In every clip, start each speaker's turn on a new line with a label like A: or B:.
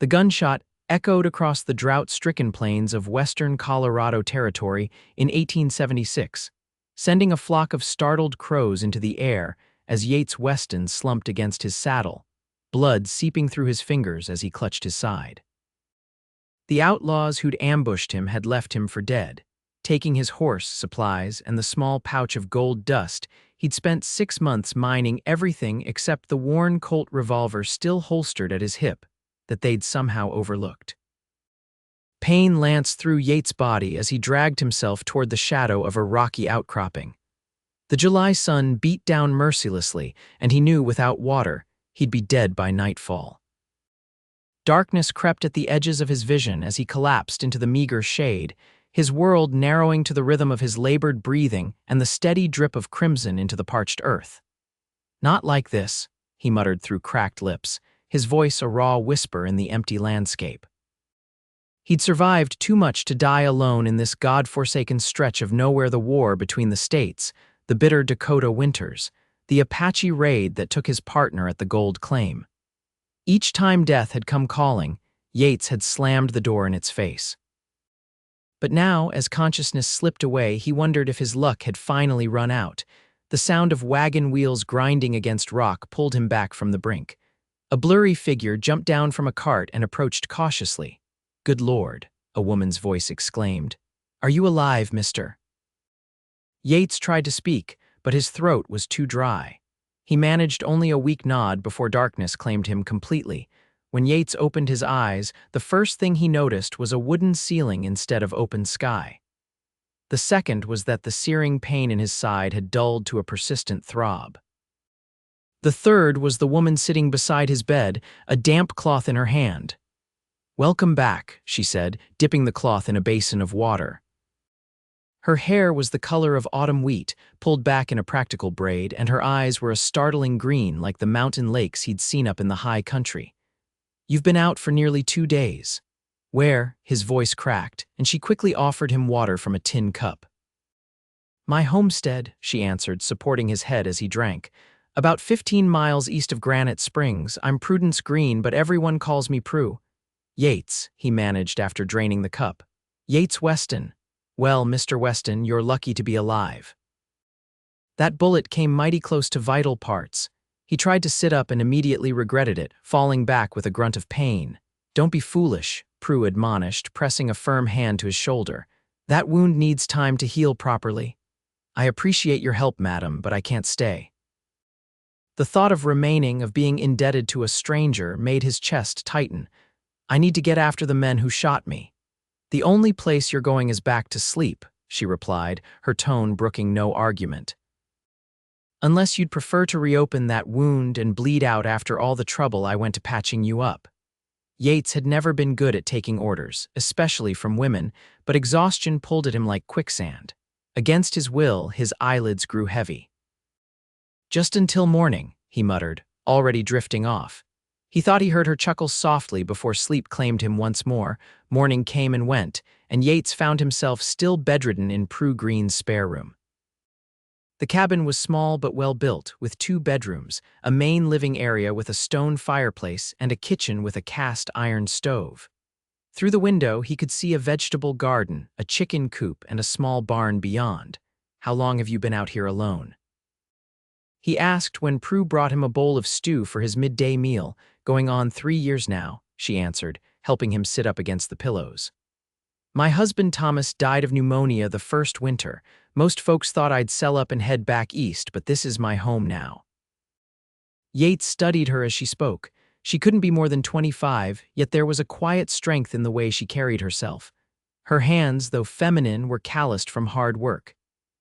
A: The gunshot echoed across the drought-stricken plains of western Colorado Territory in 1876, sending a flock of startled crows into the air as Yates Weston slumped against his saddle, blood seeping through his fingers as he clutched his side. The outlaws who'd ambushed him had left him for dead, taking his horse, supplies, and the small pouch of gold dust he'd spent 6 months mining everything except the worn Colt revolver still holstered at his hip that they'd somehow overlooked. Pain lanced through Yates' body as he dragged himself toward the shadow of a rocky outcropping. The July sun beat down mercilessly, and he knew without water he'd be dead by nightfall. Darkness crept at the edges of his vision as he collapsed into the meager shade, his world narrowing to the rhythm of his labored breathing and the steady drip of crimson into the parched earth. "Not like this," he muttered through cracked lips, his voice a raw whisper in the empty landscape. He'd survived too much to die alone in this God-forsaken stretch of nowhere, the war between the states, the bitter Dakota winters, the Apache raid that took his partner at the gold claim. Each time death had come calling, Yates had slammed the door in its face. But now, as consciousness slipped away, he wondered if his luck had finally run out. The sound of wagon wheels grinding against rock pulled him back from the brink. A blurry figure jumped down from a cart and approached cautiously. "Good Lord," a woman's voice exclaimed. "Are you alive, mister?" Yates tried to speak, but his throat was too dry. He managed only a weak nod before darkness claimed him completely. When Yates opened his eyes, the first thing he noticed was a wooden ceiling instead of open sky. The second was that the searing pain in his side had dulled to a persistent throb. The third was the woman sitting beside his bed, a damp cloth in her hand. "Welcome back," she said, dipping the cloth in a basin of water. Her hair was the color of autumn wheat, pulled back in a practical braid, and her eyes were a startling green like the mountain lakes he'd seen up in the high country. "You've been out for nearly 2 days. Where?" His voice cracked, and she quickly offered him water from a tin cup. "My homestead," she answered, supporting his head as he drank. "About 15 miles east of Granite Springs. I'm Prudence Greene, but everyone calls me Prue." "Yates," he managed after draining the cup. "Yates Weston. Well, Mr. Weston, you're lucky to be alive." That bullet came mighty close to vital parts. He tried to sit up and immediately regretted it, falling back with a grunt of pain. "Don't be foolish," Prue admonished, pressing a firm hand to his shoulder. "That wound needs time to heal properly. I appreciate your help, madam, but I can't stay." The thought of remaining, of being indebted to a stranger, made his chest tighten. "I need to get after the men who shot me." "The only place you're going is back to sleep," she replied, her tone brooking no argument. "Unless you'd prefer to reopen that wound and bleed out after all the trouble I went to patching you up." Yates had never been good at taking orders, especially from women, but exhaustion pulled at him like quicksand. Against his will, his eyelids grew heavy. "Just until morning," he muttered, already drifting off. He thought he heard her chuckle softly before sleep claimed him once more. Morning came and went, and Yates found himself still bedridden in Prue Greene's spare room. The cabin was small but well-built, with 2 bedrooms, a main living area with a stone fireplace, and a kitchen with a cast-iron stove. Through the window, he could see a vegetable garden, a chicken coop, and a small barn beyond. "How long have you been out here alone?" he asked when Prue brought him a bowl of stew for his midday meal. "Going on 3 years now," she answered, helping him sit up against the pillows. "My husband Thomas died of pneumonia the first winter. Most folks thought I'd sell up and head back east, but this is my home now." Yates studied her as she spoke. She couldn't be more than 25, yet there was a quiet strength in the way she carried herself. Her hands, though feminine, were calloused from hard work.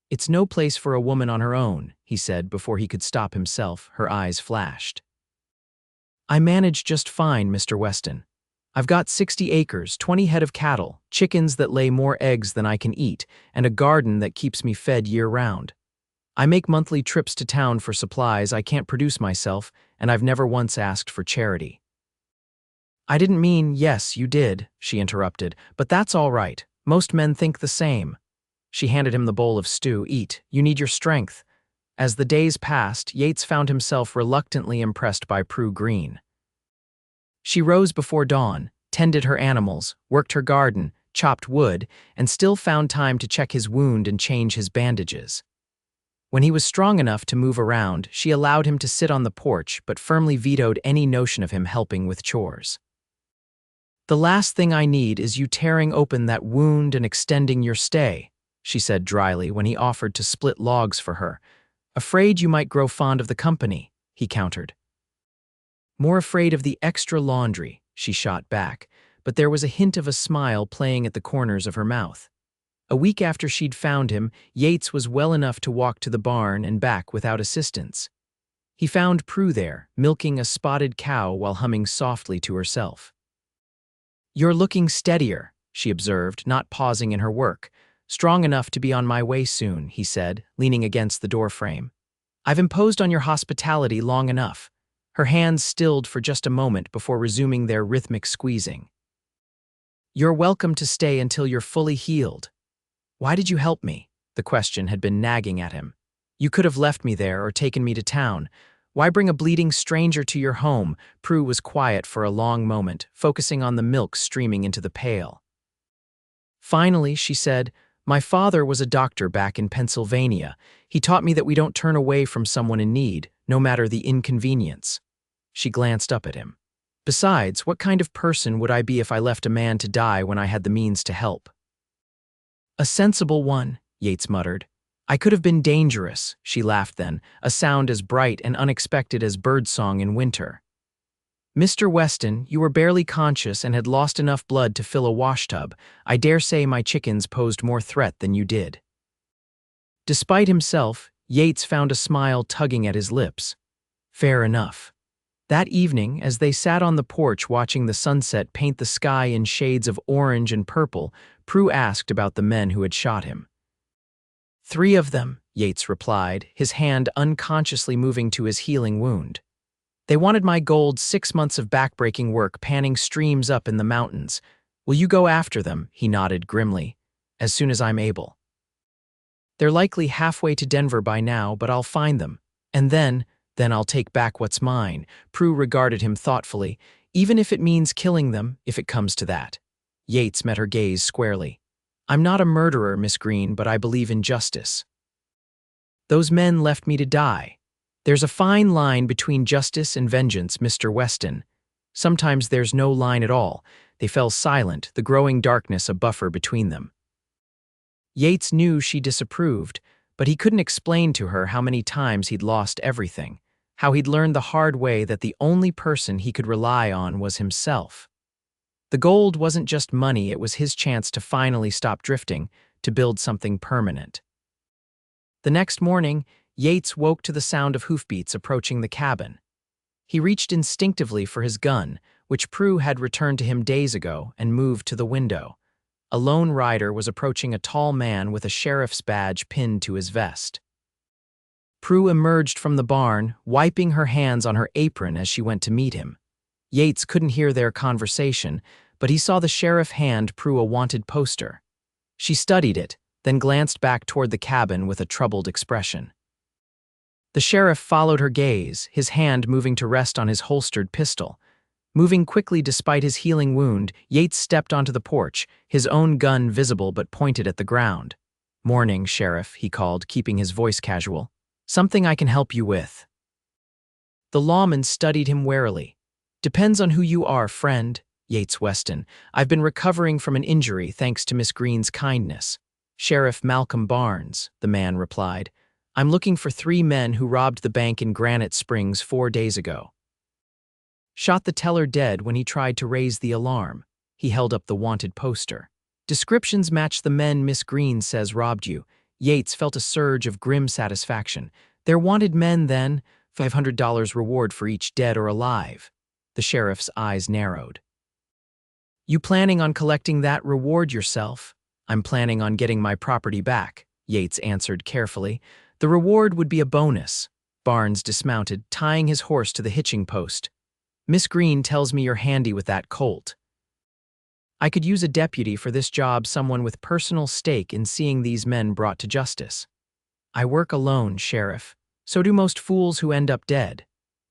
A: "It's no place for a woman on her own," he said before he could stop himself. Her eyes flashed. "I manage just fine, Mr. Weston. I've got 60 acres, 20 head of cattle, chickens that lay more eggs than I can eat, and a garden that keeps me fed year-round. I make monthly trips to town for supplies I can't produce myself, and I've never once asked for charity." "I didn't mean—" "Yes, you did," she interrupted, "but that's all right. Most men think the same." She handed him the bowl of stew. "Eat. You need your strength." As the days passed, Yates found himself reluctantly impressed by Prue Greene. She rose before dawn, tended her animals, worked her garden, chopped wood, and still found time to check his wound and change his bandages. When he was strong enough to move around, she allowed him to sit on the porch but firmly vetoed any notion of him helping with chores. "The last thing I need is you tearing open that wound and extending your stay," she said dryly when he offered to split logs for her. "Afraid you might grow fond of the company," he countered. "More afraid of the extra laundry," she shot back, but there was a hint of a smile playing at the corners of her mouth. A week after she'd found him, Yates was well enough to walk to the barn and back without assistance. He found Prue there, milking a spotted cow while humming softly to herself. "You're looking steadier," she observed, not pausing in her work. "Strong enough to be on my way soon," he said, leaning against the doorframe. "I've imposed on your hospitality long enough." Her hands stilled for just a moment before resuming their rhythmic squeezing. "You're welcome to stay until you're fully healed." "Why did you help me?" The question had been nagging at him. "You could have left me there or taken me to town. Why bring a bleeding stranger to your home?" Prue was quiet for a long moment, focusing on the milk streaming into the pail. Finally, she said, "My father was a doctor back in Pennsylvania. He taught me that we don't turn away from someone in need, no matter the inconvenience." She glanced up at him. "Besides, what kind of person would I be if I left a man to die when I had the means to help?" "A sensible one," Yates muttered. "I could have been dangerous," she laughed then, a sound as bright and unexpected as birdsong in winter. "Mr. Weston, you were barely conscious and had lost enough blood to fill a washtub. I dare say my chickens posed more threat than you did." Despite himself, Yates found a smile tugging at his lips. Fair enough. That evening, as they sat on the porch watching the sunset paint the sky in shades of orange and purple, Prue asked about the men who had shot him. "3 of them," Yates replied, his hand unconsciously moving to his healing wound. "They wanted my gold 6 months of backbreaking work panning streams up in the mountains. Will you go after them?" He nodded grimly. "As soon as I'm able. They're likely halfway to Denver by now, but I'll find them. And then I'll take back what's mine." Prue regarded him thoughtfully. "Even if it means killing them, if it comes to that." Yates met her gaze squarely. "I'm not a murderer, Miss Greene, but I believe in justice. Those men left me to die. There's a fine line between justice and vengeance, Mr. Weston. Sometimes there's no line at all." They fell silent, the growing darkness a buffer between them. Yates knew she disapproved, but he couldn't explain to her how many times he'd lost everything, how he'd learned the hard way that the only person he could rely on was himself. The gold wasn't just money, it was his chance to finally stop drifting, to build something permanent. The next morning, Yates woke to the sound of hoofbeats approaching the cabin. He reached instinctively for his gun, which Prue had returned to him days ago, and moved to the window. A lone rider was approaching a tall man with a sheriff's badge pinned to his vest. Prue emerged from the barn, wiping her hands on her apron as she went to meet him. Yates couldn't hear their conversation, but he saw the sheriff hand Prue a wanted poster. She studied it, then glanced back toward the cabin with a troubled expression. The sheriff followed her gaze, his hand moving to rest on his holstered pistol. Moving quickly despite his healing wound, Yates stepped onto the porch, his own gun visible but pointed at the ground. "Morning, Sheriff," he called, keeping his voice casual. "Something I can help you with." The lawman studied him warily. "Depends on who you are, friend." "Yates Weston. I've been recovering from an injury thanks to Miss Greene's kindness." "Sheriff Malcolm Barnes," the man replied. "I'm looking for 3 men who robbed the bank in Granite Springs 4 days ago. Shot the teller dead when he tried to raise the alarm." He held up the wanted poster. "Descriptions match the men Miss Greene says robbed you." Yates felt a surge of grim satisfaction. "They're wanted men, then. $500 reward for each, dead or alive." The sheriff's eyes narrowed. "You planning on collecting that reward yourself?" "I'm planning on getting my property back," Yates answered carefully. "The reward would be a bonus." Barnes dismounted, tying his horse to the hitching post. "Miss Greene tells me you're handy with that colt. I could use a deputy for this job, someone with personal stake in seeing these men brought to justice." "I work alone, Sheriff. So do most fools who end up dead."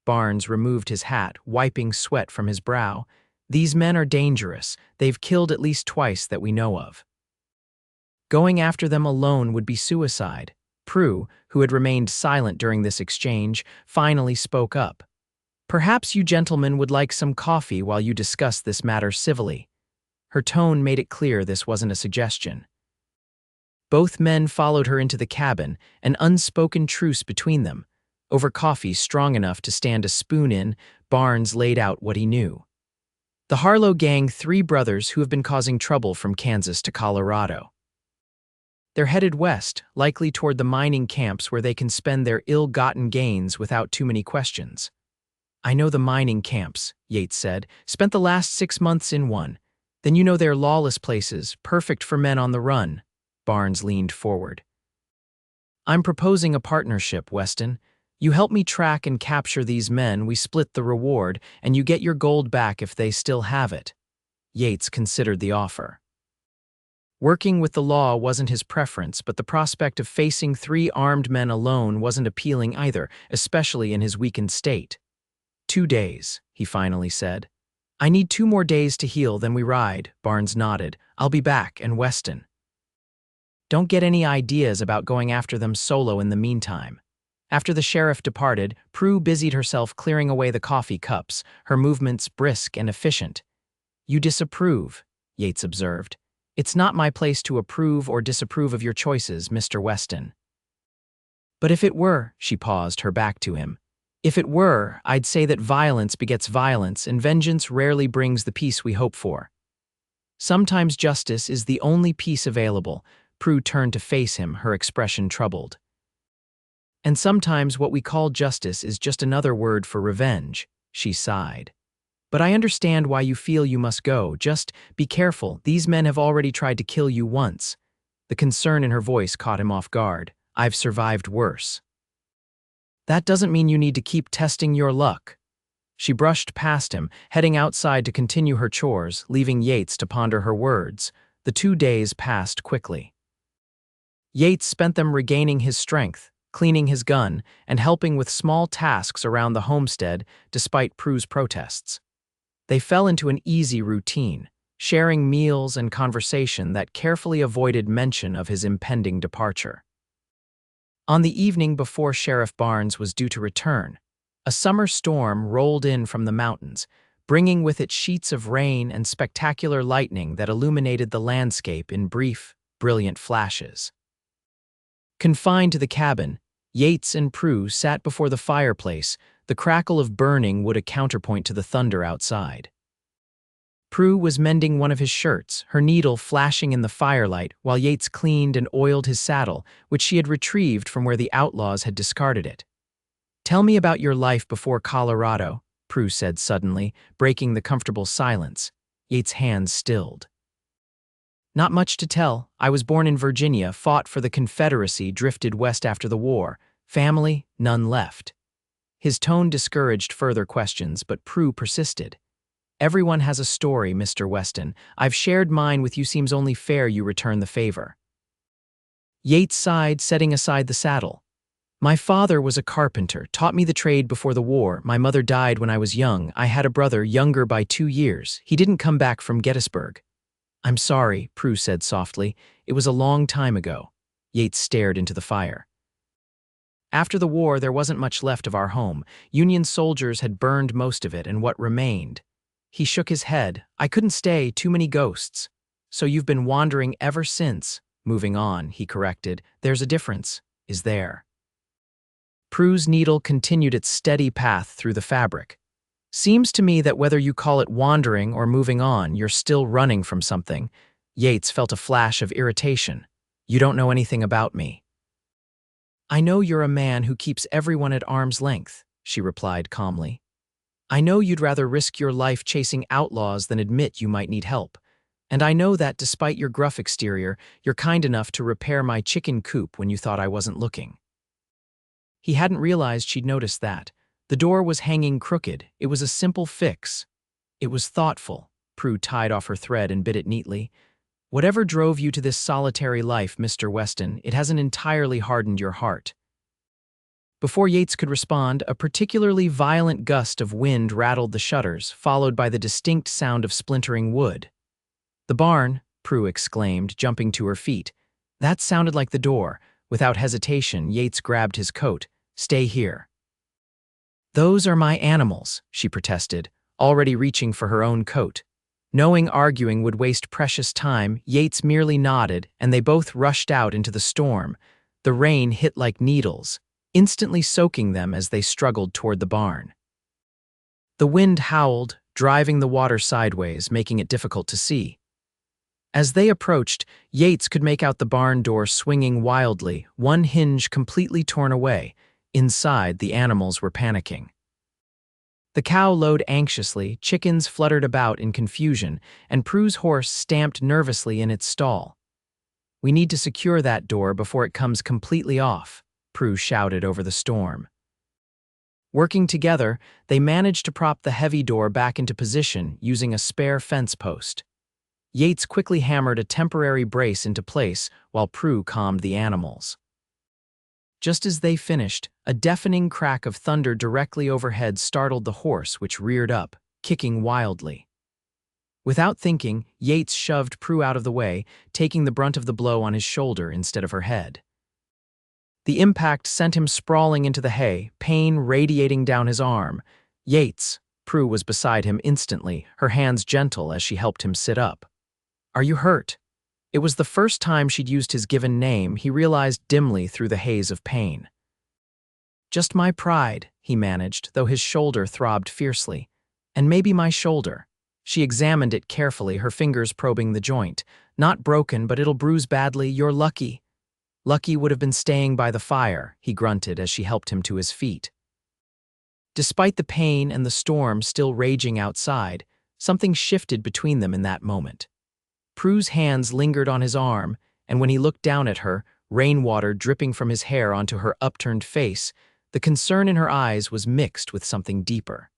A: Barnes removed his hat, wiping sweat from his brow. "These men are dangerous. They've killed at least twice that we know of. Going after them alone would be suicide." Prue, who had remained silent during this exchange, finally spoke up. "Perhaps you gentlemen would like some coffee while you discuss this matter civilly." Her tone made it clear this wasn't a suggestion. Both men followed her into the cabin, an unspoken truce between them. Over coffee strong enough to stand a spoon in, Barnes laid out what he knew. The Harlow gang, 3 brothers who have been causing trouble from Kansas to Colorado. They're headed west, likely toward the mining camps where they can spend their ill-gotten gains without too many questions. "I know the mining camps," Yates said. "Spent the last 6 months in one. Then you know they're lawless places, perfect for men on the run." Barnes leaned forward. "I'm proposing a partnership, Weston. You help me track and capture these men, we split the reward, and you get your gold back if they still have it." Yates considered the offer. Working with the law wasn't his preference, but the prospect of facing 3 armed men alone wasn't appealing either, especially in his weakened state. 2 days, he finally said. "I need 2 more days to heal, then we ride," Barnes nodded. "I'll be back, and Weston. Don't get any ideas about going after them solo in the meantime." After the sheriff departed, Prue busied herself clearing away the coffee cups, her movements brisk and efficient. "You disapprove," Yates observed. "It's not my place to approve or disapprove of your choices, Mr. Weston." "But if it were," she paused, her back to him. "If it were, I'd say that violence begets violence, and vengeance rarely brings the peace we hope for. Sometimes justice is the only peace available." Prue turned to face him, her expression troubled. "And sometimes what we call justice is just another word for revenge," she sighed. "But I understand why you feel you must go. Just be careful. These men have already tried to kill you once." The concern in her voice caught him off guard. "I've survived worse." "That doesn't mean you need to keep testing your luck." She brushed past him, heading outside to continue her chores, leaving Yates to ponder her words. The 2 days passed quickly. Yates spent them regaining his strength, cleaning his gun, and helping with small tasks around the homestead despite Prue's protests. They fell into an easy routine, sharing meals and conversation that carefully avoided mention of his impending departure. On the evening before Sheriff Barnes was due to return, a summer storm rolled in from the mountains, bringing with it sheets of rain and spectacular lightning that illuminated the landscape in brief, brilliant flashes. Confined to the cabin, Yates and Prue sat before the fireplace, the crackle of burning wood a counterpoint to the thunder outside. Prue was mending one of his shirts, her needle flashing in the firelight, while Yates cleaned and oiled his saddle, which she had retrieved from where the outlaws had discarded it. "Tell me about your life before Colorado," Prue said suddenly, breaking the comfortable silence. Yates' hands stilled. "Not much to tell. I was born in Virginia, fought for the Confederacy, drifted west after the war. Family, none left." His tone discouraged further questions, but Prue persisted. "Everyone has a story, Mr. Weston. I've shared mine with you. Seems only fair you return the favor." Yates sighed, setting aside the saddle. "My father was a carpenter, taught me the trade before the war. My mother died when I was young. I had a brother, younger by 2 years. He didn't come back from Gettysburg." "I'm sorry," Prue said softly. "It was a long time ago." Yates stared into the fire. "After the war, there wasn't much left of our home. Union soldiers had burned most of it, and what remained." He shook his head. "I couldn't stay, too many ghosts." "So you've been wandering ever since." "Moving on," he corrected. "There's a difference, is there?" Prue's needle continued its steady path through the fabric. "Seems to me that whether you call it wandering or moving on, you're still running from something." Yates felt a flash of irritation. "You don't know anything about me." "I know you're a man who keeps everyone at arm's length," she replied calmly. "I know you'd rather risk your life chasing outlaws than admit you might need help. And I know that, despite your gruff exterior, you're kind enough to repair my chicken coop when you thought I wasn't looking." He hadn't realized she'd noticed that. The door was hanging crooked. It was a simple fix. It was thoughtful. Prue tied off her thread and bit it neatly. "Whatever drove you to this solitary life, Mr. Weston, it hasn't entirely hardened your heart." Before Yates could respond, a particularly violent gust of wind rattled the shutters, followed by the distinct sound of splintering wood. "The barn," Prue exclaimed, jumping to her feet. That sounded like the door. Without hesitation, Yates grabbed his coat. "Stay here." "Those are my animals," she protested, already reaching for her own coat. Knowing arguing would waste precious time, Yates merely nodded, and they both rushed out into the storm. The rain hit like needles, instantly soaking them as they struggled toward the barn. The wind howled, driving the water sideways, making it difficult to see. As they approached, Yates could make out the barn door swinging wildly, one hinge completely torn away. Inside, the animals were panicking. The cow lowed anxiously, chickens fluttered about in confusion, and Prue's horse stamped nervously in its stall. "We need to secure that door before it comes completely off," Prue shouted over the storm. Working together, they managed to prop the heavy door back into position using a spare fence post. Yates quickly hammered a temporary brace into place while Prue calmed the animals. Just as they finished, a deafening crack of thunder directly overhead startled the horse, which reared up, kicking wildly. Without thinking, Yates shoved Prue out of the way, taking the brunt of the blow on his shoulder instead of her head. The impact sent him sprawling into the hay, pain radiating down his arm. "Yates," Prue was beside him instantly, her hands gentle as she helped him sit up. "Are you hurt?" It was the first time she'd used his given name, he realized dimly through the haze of pain. "Just my pride," he managed, though his shoulder throbbed fiercely. "And maybe my shoulder." She examined it carefully, her fingers probing the joint. "Not broken, but it'll bruise badly. You're lucky." "Lucky would have been staying by the fire," he grunted as she helped him to his feet. Despite the pain and the storm still raging outside, something shifted between them in that moment. Prue's hands lingered on his arm, and when he looked down at her, rainwater dripping from his hair onto her upturned face, the concern in her eyes was mixed with something deeper.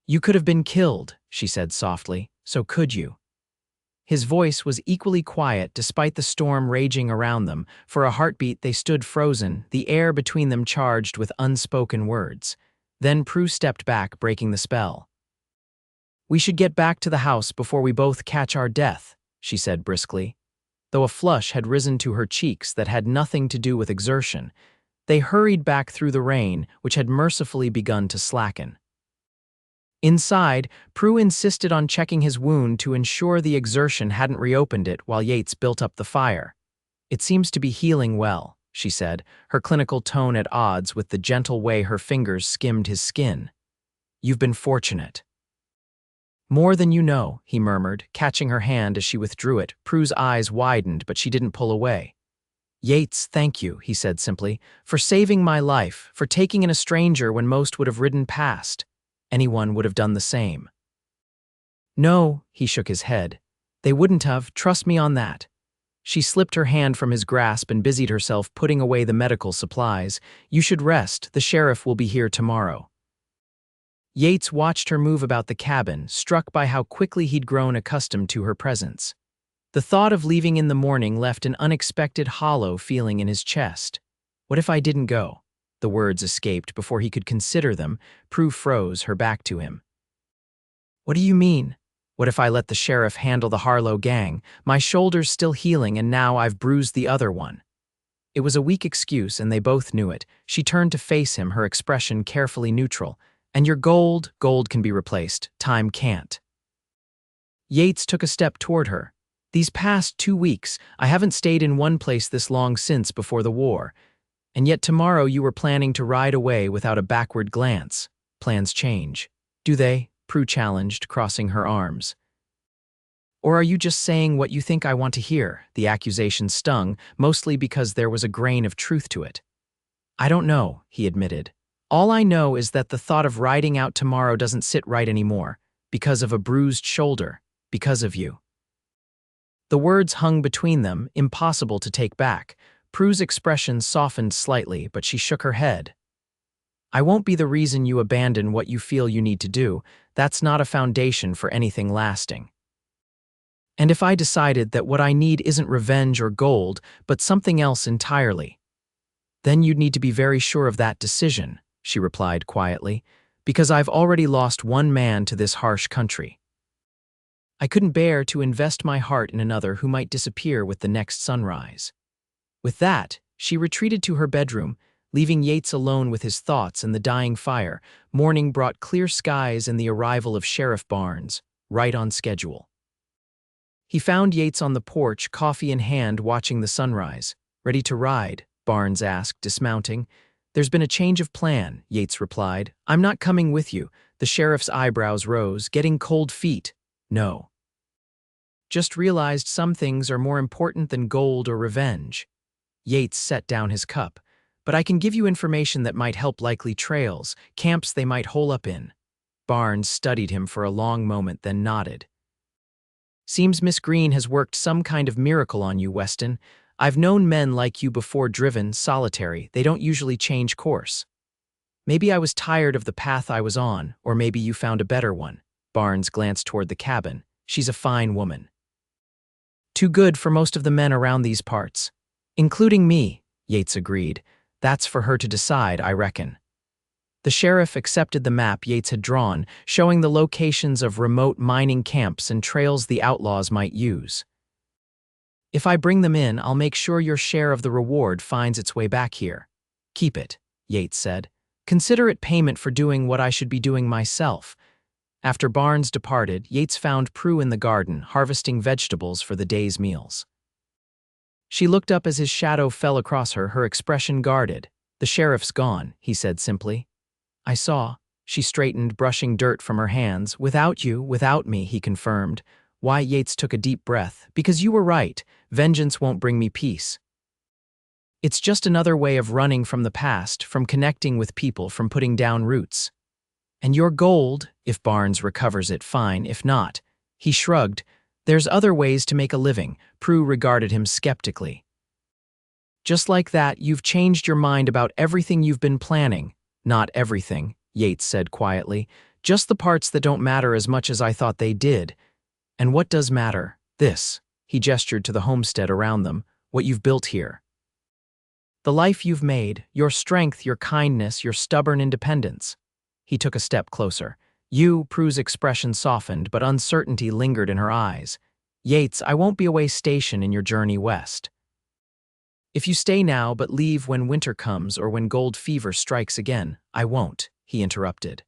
A: "You could have been killed," she said softly, "so could you?" His voice was equally quiet despite the storm raging around them. For a heartbeat they stood frozen, the air between them charged with unspoken words. Then Prue stepped back, breaking the spell. "We should get back to the house before we both catch our death," she said briskly. Though a flush had risen to her cheeks that had nothing to do with exertion, they hurried back through the rain, which had mercifully begun to slacken. Inside, Prue insisted on checking his wound to ensure the exertion hadn't reopened it while Yates built up the fire. "It seems to be healing well," she said, her clinical tone at odds with the gentle way her fingers skimmed his skin. "You've been fortunate." "More than you know," he murmured, catching her hand as she withdrew it. Prue's eyes widened, but she didn't pull away. "Yates, thank you," he said simply, "for saving my life, for taking in a stranger when most would have ridden past. Anyone would have done the same." "No," he shook his head. "They wouldn't have, trust me on that." She slipped her hand from his grasp and busied herself putting away the medical supplies. "You should rest, the sheriff will be here tomorrow." Yates watched her move about the cabin, struck by how quickly he'd grown accustomed to her presence. The thought of leaving in the morning left an unexpected hollow feeling in his chest. "What if I didn't go?" The words escaped before he could consider them. Prue froze, her back to him. "What do you mean? What if I let the sheriff handle the Harlow gang? My shoulder's still healing and now I've bruised the other one." It was a weak excuse and they both knew it. She turned to face him, her expression carefully neutral. "And your gold can be replaced. Time can't." Yates took a step toward her. "These past 2 weeks, I haven't stayed in one place this long since before the war. And yet tomorrow you were planning to ride away without a backward glance. Plans change." "Do they?" Prue challenged, crossing her arms. "Or are you just saying what you think I want to hear?" The accusation stung, mostly because there was a grain of truth to it. "I don't know," he admitted. "All I know is that the thought of riding out tomorrow doesn't sit right anymore, because of a bruised shoulder, because of you." The words hung between them, impossible to take back. Prue's expression softened slightly, but she shook her head. "I won't be the reason you abandon what you feel you need to do. That's not a foundation for anything lasting. And if I decided that what I need isn't revenge or gold, but something else entirely?" Then you'd need to be very sure of that decision, she replied quietly, because I've already lost one man to this harsh country. I couldn't bear to invest my heart in another who might disappear with the next sunrise. With that, she retreated to her bedroom, leaving Yates alone with his thoughts and the dying fire. Morning brought clear skies and the arrival of Sheriff Barnes, right on schedule. He found Yates on the porch, coffee in hand, watching the sunrise. "Ready to ride?" Barnes asked, dismounting. "There's been a change of plan," Yates replied. "I'm not coming with you." The sheriff's eyebrows rose, getting cold feet. "No. Just realized some things are more important than gold or revenge." Yates set down his cup. "But I can give you information that might help likely trails, camps they might hole up in." Barnes studied him for a long moment, then nodded. "Seems Miss Greene has worked some kind of miracle on you, Weston. I've known men like you before, driven, solitary. They don't usually change course. Maybe I was tired of the path I was on, or maybe you found a better one." Barnes glanced toward the cabin. "She's a fine woman. Too good for most of the men around these parts." "Including me," Yates agreed. "That's for her to decide, I reckon." The sheriff accepted the map Yates had drawn, showing the locations of remote mining camps and trails the outlaws might use. "If I bring them in, I'll make sure your share of the reward finds its way back here." "Keep it," Yates said. "Consider it payment for doing what I should be doing myself." After Barnes departed, Yates found Prue in the garden, harvesting vegetables for the day's meals. She looked up as his shadow fell across her, her expression guarded. "The sheriff's gone," he said simply. "I saw." She straightened, brushing dirt from her hands. "Without you, without me," he confirmed. "Why?" Yates took a deep breath. "Because you were right. Vengeance won't bring me peace. It's just another way of running from the past, from connecting with people, from putting down roots. And your gold, if Barnes recovers it, fine. If not," he shrugged, "there's other ways to make a living." Prue regarded him skeptically. "Just like that, you've changed your mind about everything you've been planning." "Not everything," Yates said quietly. "Just the parts that don't matter as much as I thought they did." "And what does matter?" "This." He gestured to the homestead around them. "What you've built here. The life you've made, your strength, your kindness, your stubborn independence." He took a step closer. "You," Prue's expression softened, but uncertainty lingered in her eyes. "Yates, I won't be a way station in your journey west. If you stay now but leave when winter comes or when gold fever strikes again." "I won't," he interrupted.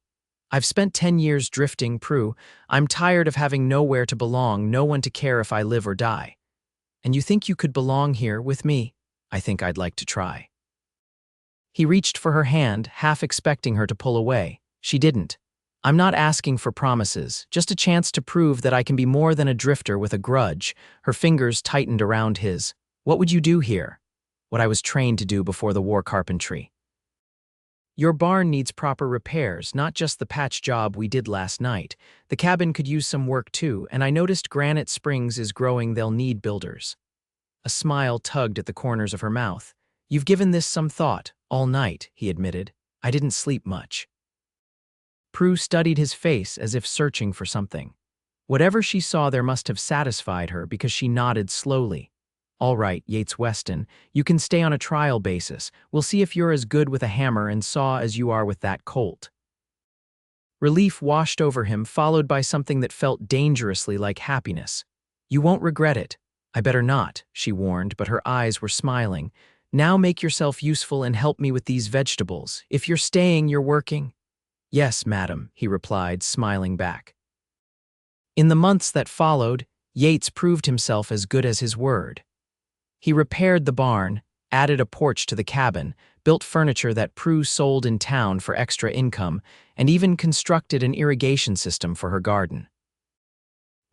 A: "I've spent 10 years drifting, Prue. I'm tired of having nowhere to belong, no one to care if I live or die. And you think you could belong here with me?" "I think I'd like to try." He reached for her hand, half expecting her to pull away. She didn't. "I'm not asking for promises, just a chance to prove that I can be more than a drifter with a grudge." Her fingers tightened around his. "What would you do here?" "What I was trained to do before the war, carpentry. Your barn needs proper repairs, not just the patch job we did last night. The cabin could use some work too, and I noticed Granite Springs is growing. They'll need builders." A smile tugged at the corners of her mouth. "You've given this some thought." "All night," he admitted. "I didn't sleep much." Prue studied his face as if searching for something. Whatever she saw there must have satisfied her, because she nodded slowly. "All right, Yates Weston, you can stay on a trial basis. We'll see if you're as good with a hammer and saw as you are with that Colt." Relief washed over him, followed by something that felt dangerously like happiness. "You won't regret it." "I better not," she warned, but her eyes were smiling. "Now make yourself useful and help me with these vegetables. If you're staying, you're working." "Yes, madam," he replied, smiling back. In the months that followed, Yates proved himself as good as his word. He repaired the barn, added a porch to the cabin, built furniture that Prue sold in town for extra income, and even constructed an irrigation system for her garden.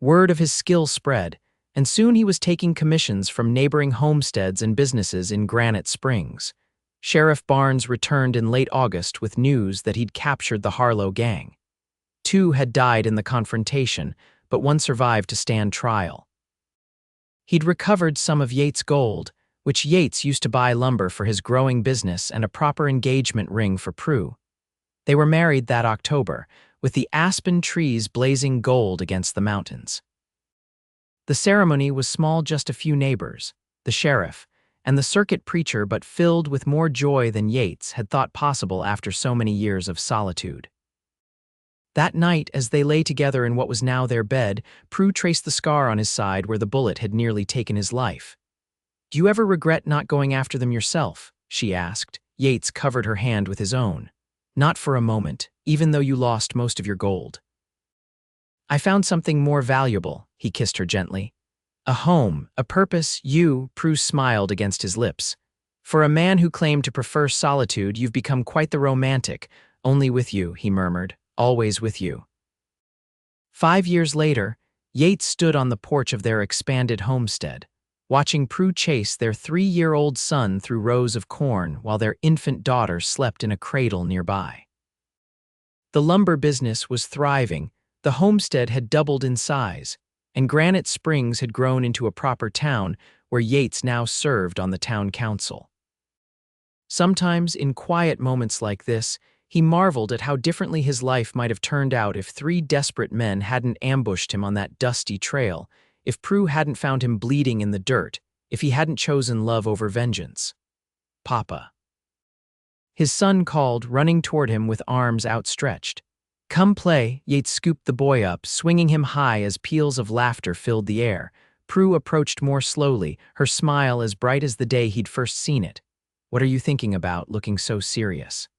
A: Word of his skill spread, and soon he was taking commissions from neighboring homesteads and businesses in Granite Springs. Sheriff Barnes returned in late August with news that he'd captured the Harlow gang. 2 had died in the confrontation, but 1 survived to stand trial. He'd recovered some of Yates' gold, which Yates used to buy lumber for his growing business, and a proper engagement ring for Prue. They were married that October, with the aspen trees blazing gold against the mountains. The ceremony was small, just a few neighbors, the sheriff, and the circuit preacher but filled with more joy than Yates had thought possible after so many years of solitude. That night, as they lay together in what was now their bed, Prue traced the scar on his side where the bullet had nearly taken his life. "Do you ever regret not going after them yourself?" she asked. Yates covered her hand with his own. "Not for a moment, even though you lost most of your gold." "I found something more valuable," he kissed her gently. "A home, a purpose, you," Prue smiled against his lips. "For a man who claimed to prefer solitude, you've become quite the romantic. Only with you," he murmured, "always with you." 5 years later, Yates stood on the porch of their expanded homestead, watching Prue chase their 3-year-old son through rows of corn while their infant daughter slept in a cradle nearby. The lumber business was thriving, the homestead had doubled in size, and Granite Springs had grown into a proper town where Yates now served on the town council. Sometimes, in quiet moments like this, he marveled at how differently his life might have turned out if 3 desperate men hadn't ambushed him on that dusty trail, if Prue hadn't found him bleeding in the dirt, if he hadn't chosen love over vengeance. "Papa." His son called, running toward him with arms outstretched. "Come play." Yates scooped the boy up, swinging him high as peals of laughter filled the air. Prue approached more slowly, her smile as bright as the day he'd first seen it. "What are you thinking about, looking so serious?"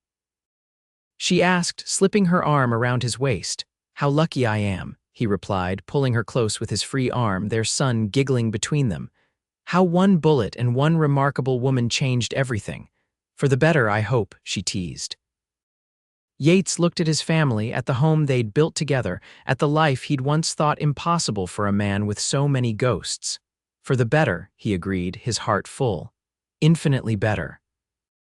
A: she asked, slipping her arm around his waist. "How lucky I am," he replied, pulling her close with his free arm, their son giggling between them. "How one bullet and one remarkable woman changed everything. For the better, I hope," she teased. Yates looked at his family, at the home they'd built together, at the life he'd once thought impossible for a man with so many ghosts. "For the better," he agreed, his heart full. "Infinitely better."